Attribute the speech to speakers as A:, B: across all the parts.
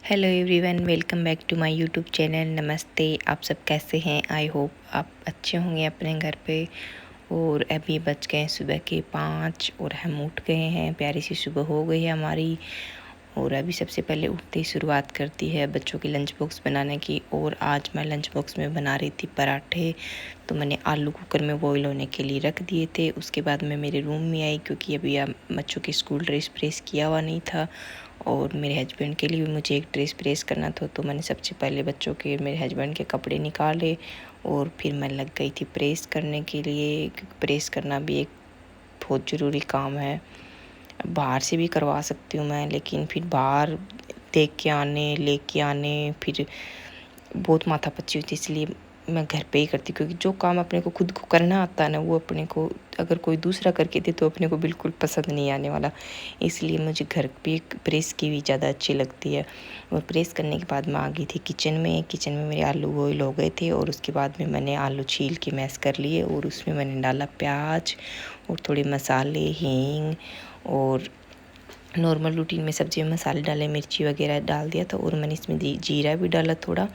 A: Hello everyone, welcome back to my YouTube channel. नमस्ते, आप सब कैसे हैं? आई होप आप अच्छे होंगे अपने घर पे। और अभी बज गए सुबह के 5 और हम उठ गए हैं। प्यारी सी सुबह हो गई है हमारी। और अभी सबसे पहले उठते ही शुरुआत करती है बच्चों की लंच बॉक्स बनाने की। और आज मैं लंच बॉक्स में बना रही थी पराठे। तो मैंने आलू कुकर में बॉईल होने के लिए रख दिए थे। उसके बाद मैं मेरे रूम में आई क्योंकि अभी बच्चों की स्कूल ड्रेस प्रेस किया हुआ नहीं था। और मेरे हस्बैंड के लिए भी मुझे एक ड्रेस प्रेस करना था। तो मैंने सबसे पहले बच्चों के मेरे हस्बैंड के कपड़े निकाले और फिर मैं लग गई थी प्रेस करने के लिए, क्योंकि प्रेस करना भी एक बहुत ज़रूरी काम है। बाहर से भी करवा सकती हूँ मैं, लेकिन फिर बाहर देख के आने लेके आने फिर बहुत माथापच्ची होती, इसलिए मैं घर पे ही करती हूँ। क्योंकि जो काम अपने को खुद को करना आता है ना, वो अपने को अगर कोई दूसरा करके दे तो अपने को बिल्कुल पसंद नहीं आने वाला। इसलिए मुझे घर पे प्रेस की भी ज़्यादा अच्छी लगती है। और प्रेस करने के बाद मैं आ गई थी किचन में मेरे आलू बॉईल हो गए थे। और उसके बाद में मैंने आलू छील के मैश कर लिए और उसमें मैंने डाला प्याज और थोड़े मसाले, हींग और नॉर्मल रूटीन में सब्ज़ी में मसाले डाले, मिर्ची वगैरह डाल दिया था। और मैंने इसमें जीरा भी डाला थोड़ा।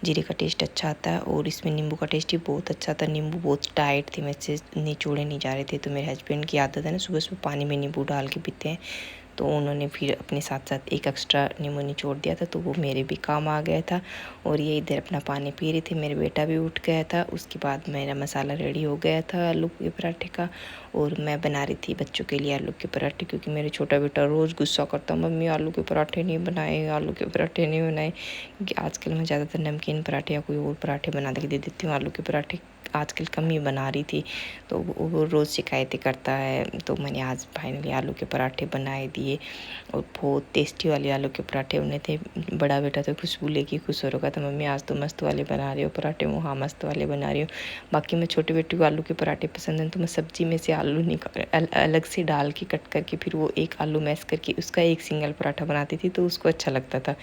A: जीरे का टेस्ट अच्छा आता है। और इसमें नींबू का टेस्ट भी बहुत अच्छा था। नींबू बहुत टाइट थे, मुझसे निचोड़े नहीं जा रहे थे। तो मेरे हस्बैंड की आदत है ना, सुबह सुबह पानी में नींबू डाल के पीते हैं। तो उन्होंने फिर अपने साथ साथ एक एक्स्ट्रा नींबू निचोड़ दिया था, तो वो मेरे भी काम आ गया था। और ये इधर अपना पानी पी रहे थे। मेरे बेटा भी उठ गया था। उसके बाद मेरा मसाला रेडी हो गया था आलू के पराठे का। और मैं बना रही थी बच्चों के लिए आलू के पराठे, क्योंकि मेरे छोटा बेटा रोज़ गुस्सा करता, मम्मी आलू के पराठे नहीं बनाए, आलू के पराठे नहीं बनाए। क्योंकि आजकल मैं ज़्यादातर नमकीन पराठे या कोई और पराठे बना के दे देती हूँ। आलू के पराठे आजकल कम ही बना रही थी, तो वो रोज़ शिकायतें करता है। तो मैंने आज फाइनली आलू के पराठे बनाए दिए। और बहुत टेस्टी वाले आलू के पराठे बने थे। बड़ा बेटा तो खुशबू लेके खुश हो रखा था, मम्मी आज तो मस्त वाले बना रही हो पराठे। वो हाँ, मस्त वाले बना रही हो। बाकी मैं छोटे बेटे को आलू के पराठे पसंद हैं, तो मैं सब्जी में से आलू निकाल अलग से डाल के कट करके फिर वो एक आलू मैश करके उसका एक सिंगल पराठा बनाती थी, तो उसको अच्छा लगता था।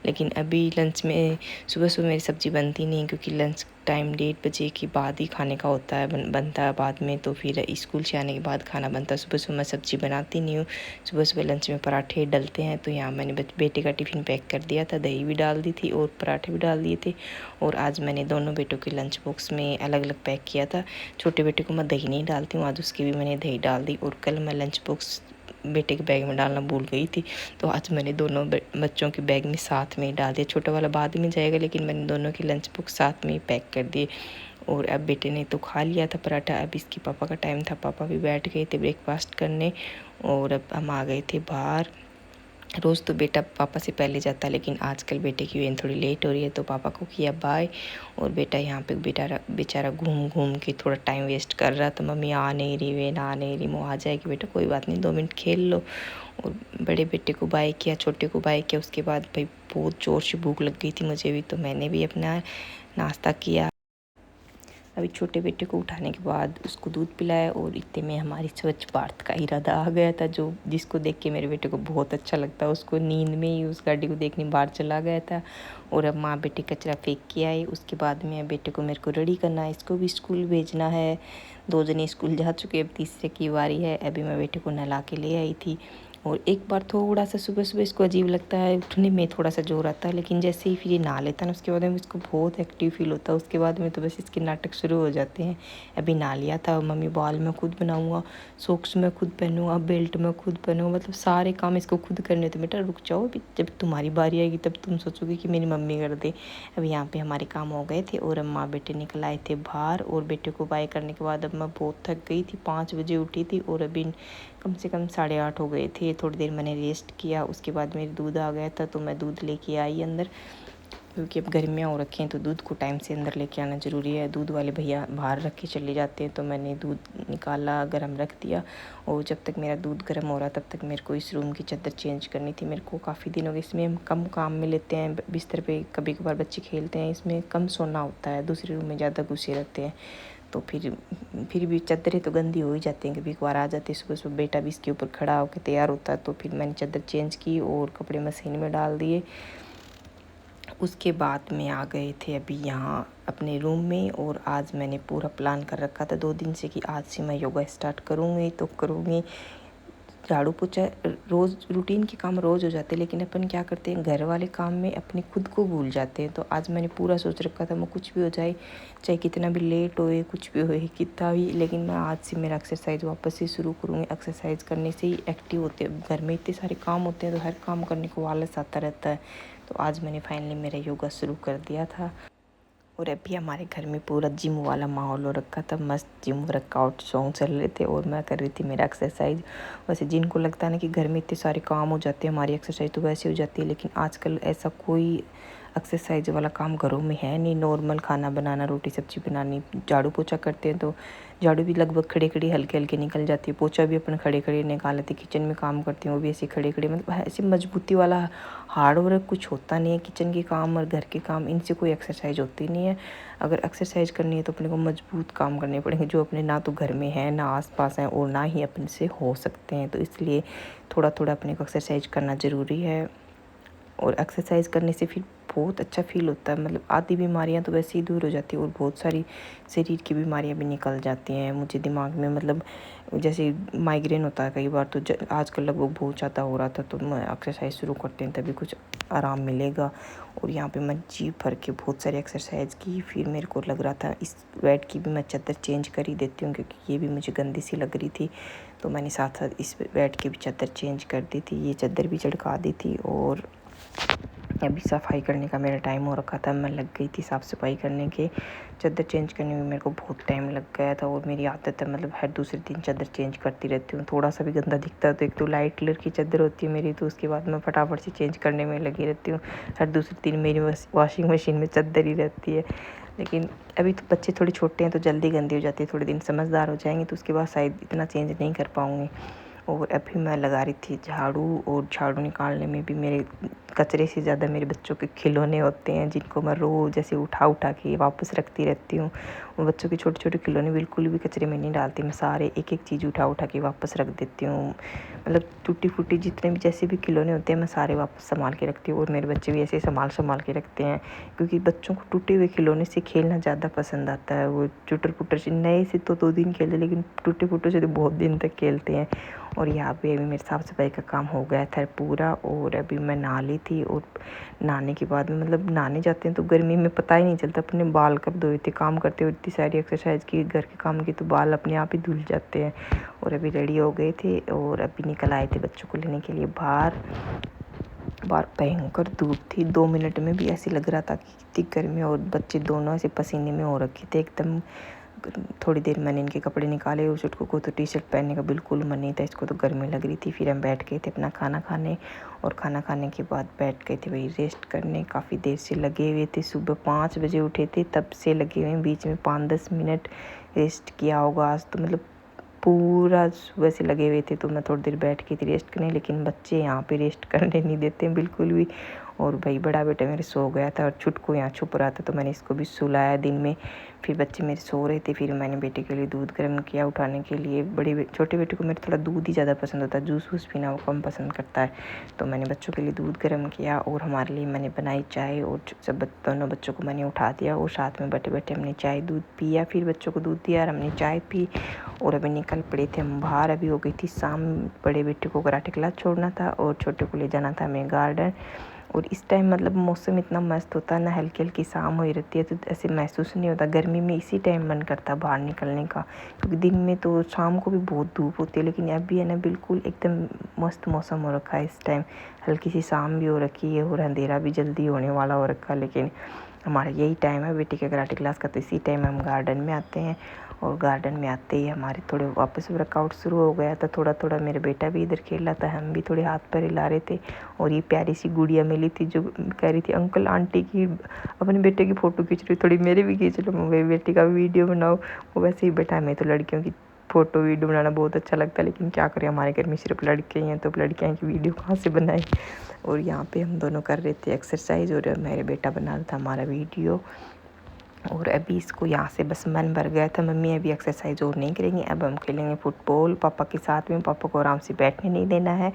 A: लेकिन अभी लंच में सुबह सुबह मेरी सब्ज़ी बनती नहीं, क्योंकि लंच टाइम 1:30 के बाद ही खाने का होता है, बनता है बाद में। तो फिर स्कूल से आने के बाद खाना बनता है। सुबह सुबह मैं सब्ज़ी बनाती नहीं हूँ। सुबह सुबह लंच में पराठे डलते हैं। तो यहाँ मैंने बेटे का टिफ़िन पैक कर दिया था, दही भी डाल दी थी और पराठे भी डाल दिए थे। और आज मैंने दोनों बेटों के लंच बॉक्स में अलग अलग पैक किया था। छोटे बेटे को मैं दही नहीं डालती हूँ, आज उसकी भी मैंने दही डाल दी। और कल मैं लंच बॉक्स बेटे के बैग में डालना भूल गई थी, तो आज मैंने दोनों बच्चों के बैग में साथ में ही डाल दिया। छोटा वाला बाद में जाएगा, लेकिन मैंने दोनों के लंच बॉक्स साथ में ही पैक कर दिए। और अब बेटे ने तो खा लिया था पराठा। अब इसके पापा का टाइम था, पापा भी बैठ गए थे ब्रेकफास्ट करने। और अब हम आ गए थे बाहर। रोज़ तो बेटा पापा से पहले जाता है, लेकिन आजकल बेटे की वेन थोड़ी लेट हो रही है, तो पापा को किया बाय। और बेटा यहाँ पे बेचारा घूम घूम के थोड़ा टाइम वेस्ट कर रहा था। मम्मी आ नहीं रही, वेन आ नहीं रही, वो आ जाएगी बेटा, कोई बात नहीं, 2 मिनट खेल लो। और बड़े बेटे को बाय किया, छोटे को बाय किया। उसके बाद भाई बहुत ज़ोर से भूख लग गई थी मुझे भी, तो मैंने भी अपना नाश्ता किया। अभी छोटे बेटे को उठाने के बाद उसको दूध पिलाया। और इतने में हमारी स्वच्छ भारत का इरादा आ गया था, जो जिसको देख के मेरे बेटे को बहुत अच्छा लगता है। उसको नींद में ही उस गाड़ी को देखने बाहर चला गया था। और अब माँ बेटे कचरा फेंक के आई। उसके बाद में बेटे को मेरे को रेडी करना है, इसको भी स्कूल भेजना है। 2 जने स्कूल जा चुके, अब तीसरे की बारी है। अभी मैं बेटे को नहला के ले आई थी। और एक बार थोड़ा सा सुबह सुबह इसको अजीब लगता है, उठने में थोड़ा सा जोर आता है, लेकिन जैसे ही फिर ये नहा लेता है ना, उसके बाद में इसको बहुत एक्टिव फील होता है। उसके बाद में तो बस इसके नाटक शुरू हो जाते हैं। अभी नहा लिया था, मम्मी बाल मैं खुद बनाऊंगा, सॉक्स मैं खुद पहनूंगा, बेल्ट मैं खुद पहनूंगा, मतलब सारे काम इसको खुद करने। तो बेटा रुक जाओ, अभी जब तुम्हारी बारी आएगी तब तुम सोचोगे कि मेरी मम्मी कर दे। अभी यहाँ पे हमारे काम हो गए थे और अब माँ बेटे निकल आए थे बाहर। और बेटे को बाय करने के बाद अब मैं बहुत थक गई थी, 5 बजे उठी थी और अभी कम से कम 8:30 हो गए थे। थोड़ी देर मैंने रेस्ट किया, उसके बाद मेरे दूध आ गया था, तो मैं दूध लेके आई अंदर, क्योंकि अब गर्मियाँ हो रखी हैं तो दूध को टाइम से अंदर लेके आना ज़रूरी है। दूध वाले भैया बाहर रख के चले जाते हैं, तो मैंने दूध निकाला, गरम रख दिया। और जब तक मेरा दूध गर्म हो रहा तब तक मेरे को इस रूम की चादर चेंज करनी थी। मेरे को काफ़ी दिन हो गए, इसमें हम कम काम में लेते हैं, बिस्तर पे कभी कभार बच्चे खेलते हैं, इसमें कम सोना होता है, दूसरे रूम में ज़्यादा घुसे रहते हैं। तो फिर भी चादरें तो गंदी हो ही जाती हैं, कभी कभार आ जाती है। सुबह सुबह बेटा भी इसके ऊपर खड़ा होकर तैयार होता है, तो फिर मैंने चादर चेंज की और कपड़े मशीन में डाल दिए। उसके बाद में आ गए थे अभी यहाँ अपने रूम में। और आज मैंने पूरा प्लान कर रखा था 2 दिन से कि आज से मैं योगा स्टार्ट करूँगी तो करूँगी। झाड़ू पोछा रोज़ रूटीन के काम रोज़ हो जाते हैं, लेकिन अपन क्या करते हैं घर वाले काम में अपने खुद को भूल जाते हैं। तो आज मैंने पूरा सोच रखा था, मैं कुछ भी हो जाए, चाहे कितना भी लेट होए, कुछ भी होए, कितना भी, लेकिन मैं आज से मेरा एक्सरसाइज वापस से शुरू करूँगी। एक्सरसाइज करने से ही एक्टिव होते हैं। घर में इतने सारे काम होते हैं तो हर काम करने को आलस आता रहता है। तो आज मैंने फाइनली मेरा योगा शुरू कर दिया था। और अभी हमारे घर में पूरा जिम वाला माहौल हो रखा था। मस्त जिम वर्कआउट सॉन्ग चल रहे थे और मैं कर रही थी मेरा एक्सरसाइज। वैसे जिनको लगता है ना कि घर में इतने सारे काम हो जाते हैं, हमारी एक्सरसाइज तो वैसे हो जाती है, लेकिन आजकल ऐसा कोई एक्सरसाइज वाला काम घरों में है नहीं। नॉर्मल खाना बनाना, रोटी सब्जी बनानी, झाड़ू पोछा करते हैं तो झाड़ू भी लगभग खड़े खड़े हल्के हल्के निकल जाती है। पोछा भी अपन खड़े खड़े निकाल लेते। किचन में काम करते हैं वो भी ऐसे खड़े खड़े, मतलब ऐसी मजबूती वाला हार्ड वर्क कुछ होता नहीं है। किचन के काम और घर के काम, इनसे कोई एक्सरसाइज होती नहीं है। अगर एक्सरसाइज करनी है तो अपने को मजबूत काम करने पड़ेंगे, जो अपने ना तो घर में है, ना आसपास हैं, और ना ही अपने से हो सकते हैं। तो इसलिए थोड़ा थोड़ा अपने को एक्सरसाइज करना ज़रूरी है। और एक्सरसाइज करने से फिर बहुत अच्छा फील होता है। मतलब आधी बीमारियां तो वैसे ही दूर हो जाती है और बहुत सारी शरीर की बीमारियां भी निकल जाती हैं। मुझे दिमाग में मतलब जैसे माइग्रेन होता है कई बार, तो आजकल लगभग बहुत ज़्यादा हो रहा था। तो मैं एक्सरसाइज शुरू करते हैं तभी कुछ आराम मिलेगा। और यहाँ पे मैं जी भर के बहुत सारी एक्सरसाइज की। फिर मेरे को लग रहा था इस बेड की भी मैं चादर चेंज कर ही देती हूँ, क्योंकि ये भी मुझे गंदी सी लग रही थी। तो मैंने साथ साथ इस बेड की भी चादर चेंज कर दी थी, ये चादर भी चढ़का दी थी। और अभी सफाई करने का मेरा टाइम हो रखा था, मैं लग गई थी साफ़ सफाई करने के। चादर चेंज करने में मेरे को बहुत टाइम लग गया था। और मेरी आदत है, मतलब हर दूसरे दिन चादर चेंज करती रहती हूँ। थोड़ा सा भी गंदा दिखता है तो एक तो लाइट कलर की चादर होती है मेरी, तो उसके बाद मैं फटाफट से चेंज करने में लगी रहती हूँ। हर दूसरे दिन मेरी वॉशिंग मशीन में चादर ही रहती है। लेकिन अभी तो बच्चे थोड़े छोटे हैं तो जल्दी गंदी हो जाती है। थोड़े दिन समझदार हो जाएंगे तो उसके बाद शायद इतना चेंज नहीं कर पाऊँगी। और अभी मैं लगा रही थी झाड़ू, और झाड़ू निकालने में भी मेरे कचरे से ज़्यादा मेरे बच्चों के खिलौने होते हैं, जिनको मैं रोज़ जैसे उठा उठा के वापस रखती रहती हूँ। वो बच्चों के छोटे छोटे खिलौने बिल्कुल भी कचरे में नहीं डालती मैं, सारे एक एक चीज़ उठा उठा के वापस रख देती हूँ। मतलब टूटी फूटी जितने भी जैसे भी खिलौने होते हैं मैं सारे वापस संभाल के रखती हूँ। और मेरे बच्चे भी ऐसे संभाल संभाल के रखते हैं, क्योंकि बच्चों को टूटे हुए खिलौने से खेलना ज़्यादा पसंद आता है। वो चुटर पुटर से नए से तो 2 दिन खेलते, लेकिन टूटे फूटे से तो बहुत दिन तक खेलते हैं। और यहाँ पे अभी मेरे साफ़ सफाई का काम हो गया था पूरा। और अभी मैं नहा ली थी। और नहाने के बाद में, मतलब नहाने जाते हैं तो गर्मी में पता ही नहीं चलता अपने बाल कब धोए थे। काम करते हुए इतनी सारी एक्सरसाइज की, घर के काम की, तो बाल अपने आप ही धुल जाते हैं। और अभी रेडी हो गए थे और अभी निकल आए थे बच्चों को लेने के लिए बाहर। बाहर भयंकर धूप थी, 2 मिनट में भी ऐसे लग रहा था कि कितनी गर्मी, और बच्चे दोनों ऐसे पसीने में हो रखे थे एकदम। थोड़ी देर मैंने इनके कपड़े निकाले, और छुटकू को तो टी शर्ट पहनने का बिल्कुल मन नहीं था, इसको तो गर्मी लग रही थी। फिर हम बैठ गए थे अपना खाना खाने, और खाना खाने के बाद बैठ गए थे वही रेस्ट करने। काफ़ी देर से लगे हुए थे, सुबह 5 बजे उठे थे तब से लगे हुए हैं। बीच में 5-10 मिनट रेस्ट किया होगा आज तो, मतलब पूरा सुबह से लगे हुए थे। तो मैं थोड़ी देर बैठ के थी रेस्ट करने, लेकिन बच्चे यहाँ पे रेस्ट करने नहीं देते हैं बिल्कुल भी। और भाई बड़ा बेटा मेरे सो गया था, और छुटकू यहाँ छुप रहा था, तो मैंने इसको भी सुलाया दिन में। फिर बच्चे मेरे सो रहे थे, फिर मैंने बेटे के लिए दूध गर्म किया उठाने के लिए। छोटे बेटे को मेरे थोड़ा दूध ही ज़्यादा पसंद होता है, जूस वूस पीना वो कम पसंद करता है। तो मैंने बच्चों के लिए दूध गर्म किया, और हमारे लिए मैंने बनाई चाय। और सब दोनों बच्चों को मैंने उठा दिया, और साथ में बैठे बैठे हमने चाय दूध पिया। फिर बच्चों को दूध दिया और हमने चाय पी, और अभी निकल पड़े थे हम बाहर। अभी हो गई थी शाम। बड़े बेटे को कराटे क्लास छोड़ना था और छोटे को ले जाना था हमें गार्डन। और इस टाइम मतलब मौसम इतना मस्त होता है ना, हल्की हल्की शाम हो रहती है, तो ऐसे महसूस नहीं होता। गर्मी में इसी टाइम मन करता है बाहर निकलने का, क्योंकि दिन में तो शाम को भी बहुत धूप होती है। लेकिन अभी है ना बिल्कुल एकदम मस्त मौसम हो रखा है इस टाइम। हल्की सी शाम भी हो रखी है और अंधेरा भी जल्दी होने वाला हो रखा है। लेकिन हमारा यही टाइम है बेटी के कराटे क्लास का, तो इसी टाइम हम गार्डन में आते हैं। और गार्डन में आते ही हमारे थोड़े वापस वर्कआउट शुरू हो गया था। थोड़ा थोड़ा मेरा बेटा भी इधर खेल रहा था, हम भी थोड़े हाथ पैर हिला रहे थे। और ये प्यारी सी गुड़िया मिली थी जो कह रही थी अंकल आंटी की अपने बेटे की फ़ोटो खींच रही, थोड़ी मेरी भी खींच लो, मेरी बेटी का वीडियो बनाओ। वो वैसे ही बैठा है। मैं तो लड़कियों की फ़ोटो वीडियो बनाना बहुत अच्छा लगता है, लेकिन क्या करें हमारे घर में सिर्फ लड़के ही हैं, तो लड़कियाँ की वीडियो कहाँ से बनाएं। और यहाँ पे हम दोनों कर रहे थे एक्सरसाइज, और मेरे बेटा बना रहा था हमारा वीडियो। और अभी इसको यहाँ से बस मन भर गया था, मम्मी अभी एक्सरसाइज और नहीं करेंगे, अब हम खेलेंगे फुटबॉल पापा के साथ में। पापा को आराम से बैठने नहीं देना है।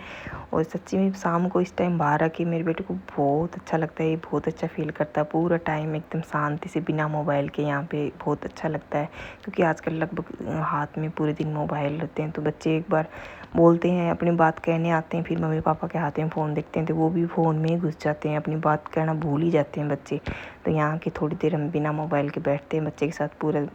A: और सच्ची में शाम को इस टाइम बाहर आके मेरे बेटे को बहुत अच्छा लगता है, ये बहुत अच्छा फील करता है। पूरा टाइम एकदम शांति से बिना मोबाइल के यहाँ पे बहुत अच्छा लगता है, क्योंकि आजकल लगभग हाथ में पूरे दिन मोबाइल रहते हैं। तो बच्चे एक बार बोलते हैं, अपनी बात कहने आते हैं, फिर मम्मी पापा के हाथ में फ़ोन देखते हैं तो वो भी फ़ोन में ही घुस जाते हैं, अपनी बात कहना भूल ही जाते हैं बच्चे। तो यहाँ की थोड़ी देर हम बिना मोबाइल के बैठते हैं बच्चे के साथ, पूरा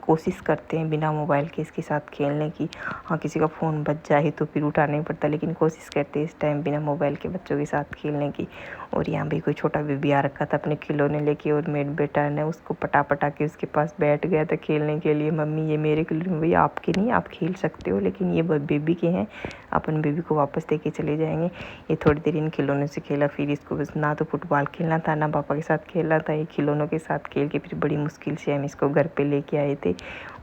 A: कोशिश करते हैं बिना मोबाइल के इसके साथ खेलने की। हाँ, किसी का फ़ोन बज जाए तो फिर उठाना ही पड़ता, लेकिन कोशिश करते हैं इस टाइम बिना मोबाइल के बच्चों के साथ खेलने की। और यहाँ भी कोई छोटा बेबी आ रखा था अपने खिलौने लेके, और मेरे बेटा ने उसको पटा पटा के उसके पास बैठ गया था खेलने के लिए। मम्मी ये मेरे खिलौने, भैया आपके नहीं, आप खेल सकते हो, लेकिन ये बेबी के हैं, अपन बेबी को वापस लेके चले जाएंगे। ये थोड़ी देर इन खिलौनों से खेला, फिर इसको बस ना तो फुटबॉल खेलना था ना पापा के साथ खेलना था, ये खिलौनों के साथ खेल के फिर बड़ी मुश्किल से हम इसको घर पे लेके आए थे।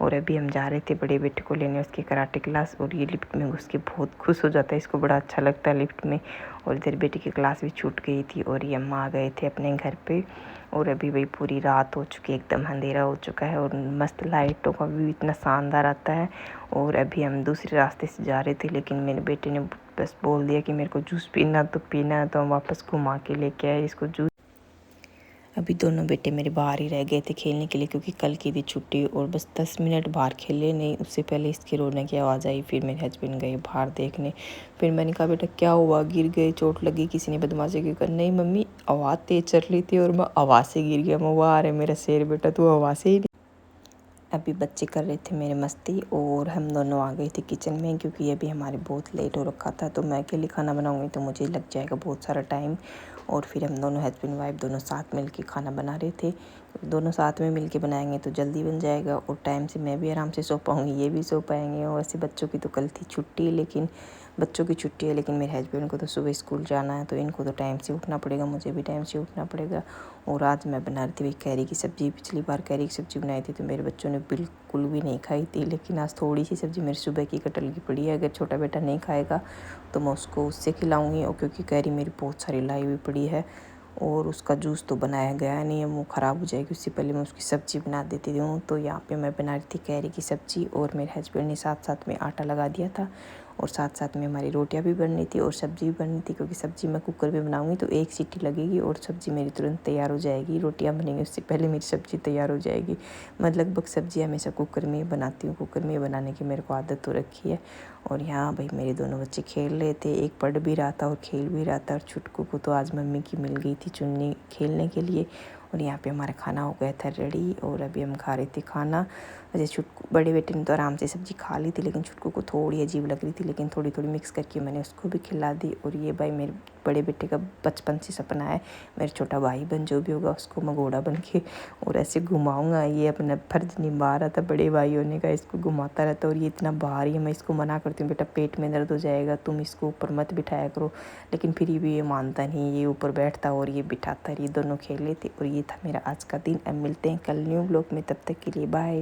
A: और अभी हम जा रहे थे बड़े बेटे को लेने उसके कराटे क्लास, और ये लिफ्ट में घुस के बहुत खुश हो जाता है, इसको बड़ा अच्छा लगता है लिफ्ट में। और इधर बेटे की क्लास भी छूट गई थी और ये हम आ गए थे अपने घर पे। और अभी वही पूरी रात हो चुकी है, एकदम अंधेरा हो चुका है, और मस्त लाइटों का व्यू इतना शानदार आता है। और अभी हम दूसरे रास्ते से जा रहे थे, लेकिन मेरे बेटे ने बस बोल दिया कि मेरे को जूस पीना तो पीना है, तो हम वापस घुमा के लेके आए इसको जूस। अभी दोनों बेटे मेरे बाहर ही रह गए थे खेलने के लिए, क्योंकि कल की थी छुट्टी, और बस 10 मिनट बाहर खेले नहीं, उससे पहले इसके रोने की आवाज़ आई। फिर मेरे हस्बैंड गए बाहर देखने। फिर मैंने कहा बेटा क्या हुआ, गिर गए, चोट लगी, किसी ने बदमाशी की? कर नहीं मम्मी, आवाज़ तेज चल रही थी और मैं आवाज़ से गिर गया। मैं वाह अरे मेरा शेर बेटा, तू आवाज़ से ही। अभी बच्चे कर रहे थे मेरे मस्ती, और हम दोनों आ गए थे किचन में, क्योंकि अभी हमारे बहुत लेट हो रखा था। तो मैं अकेले खाना बनाऊंगी तो मुझे लग जाएगा बहुत सारा टाइम। और फिर हम दोनों हस्बैंड वाइफ दोनों साथ मिल के खाना बना रहे थे। दोनों साथ में मिल के बनाएंगे तो जल्दी बन जाएगा, और टाइम से मैं भी आराम से सो पाऊँगी, ये भी सो पाएंगे। और वैसे बच्चों की तो कल थी छुट्टी, लेकिन बच्चों की छुट्टी है, लेकिन मेरे हस्बैंड को तो सुबह स्कूल जाना है, तो इनको तो टाइम से उठना पड़ेगा, मुझे भी टाइम से उठना पड़ेगा। और आज मैं बना रही थी वही कैरी की सब्ज़ी। पिछली बार कैरी की सब्ज़ी बनाई थी तो मेरे बच्चों ने बिल्कुल भी नहीं खाई थी, लेकिन आज थोड़ी सी सब्ज़ी मेरी सुबह की कटल की पड़ी है। अगर छोटा बेटा नहीं खाएगा तो मैं उसको उससे खिलाऊँगी, और क्योंकि कैरी मेरी बहुत सारी लाई हुई पड़ी है, और उसका जूस तो बनाया गया नहीं है, वो ख़राब हो जाएगी, उससे पहले मैं उसकी सब्ज़ी बना देती हूँ। तो यहाँ पे मैं बना रही थी कैरी की सब्ज़ी, और मेरे हस्बैंड ने साथ साथ में आटा लगा दिया था, और साथ साथ में हमारी रोटियां भी बननी थी और सब्ज़ी भी बननी थी, क्योंकि सब्ज़ी मैं कुकर में बनाऊंगी तो एक सीटी लगेगी और सब्ज़ी मेरी तुरंत तैयार हो जाएगी। रोटियां बनेंगी उससे पहले मेरी सब्ज़ी तैयार हो जाएगी। मैं लगभग सब्ज़ी हमेशा कुकर में ही बनाती हूँ, कुकर में बनाने की मेरे को आदत हो रखी है। और यहाँ भाई मेरे दोनों बच्चे खेल रहे थे, एक पढ़ भी रहा था और खेल भी रहा था। और छुटकू को तो आज मम्मी की मिल गई थी चुन्नी खेलने के लिए। और यहाँ पे हमारा खाना हो गया था रेडी, और अभी हम खा रहे थे खाना। वैसे छुटकू बड़े बेटे ने तो आराम से सब्ज़ी खा ली थी, लेकिन छुटकू को थोड़ी अजीब लग रही थी, लेकिन थोड़ी थोड़ी मिक्स करके मैंने उसको भी खिला दी। और ये भाई मेरे बड़े बेटे का बचपन से सपना है, मेरा छोटा भाई बन जो भी होगा उसको मैं घोड़ा बन के और ऐसे घुमाऊँगा। ये अपना फर्ज निभा रहा था बड़े भाई होने का, इसको घुमाता रहता। और ये इतना भारी है, मैं इसको मना करती हूँ बेटा पेट में दर्द हो जाएगा, तुम इसको ऊपर मत बिठाया करो, लेकिन फिर भी ये मानता नहीं, ये ऊपर बैठता और ये बिठाता। ये दोनों खेल लेते। और ये था मेरा आज का दिन। अब मिलते हैं कल न्यू ब्लॉग में, तब तक के लिए बाय।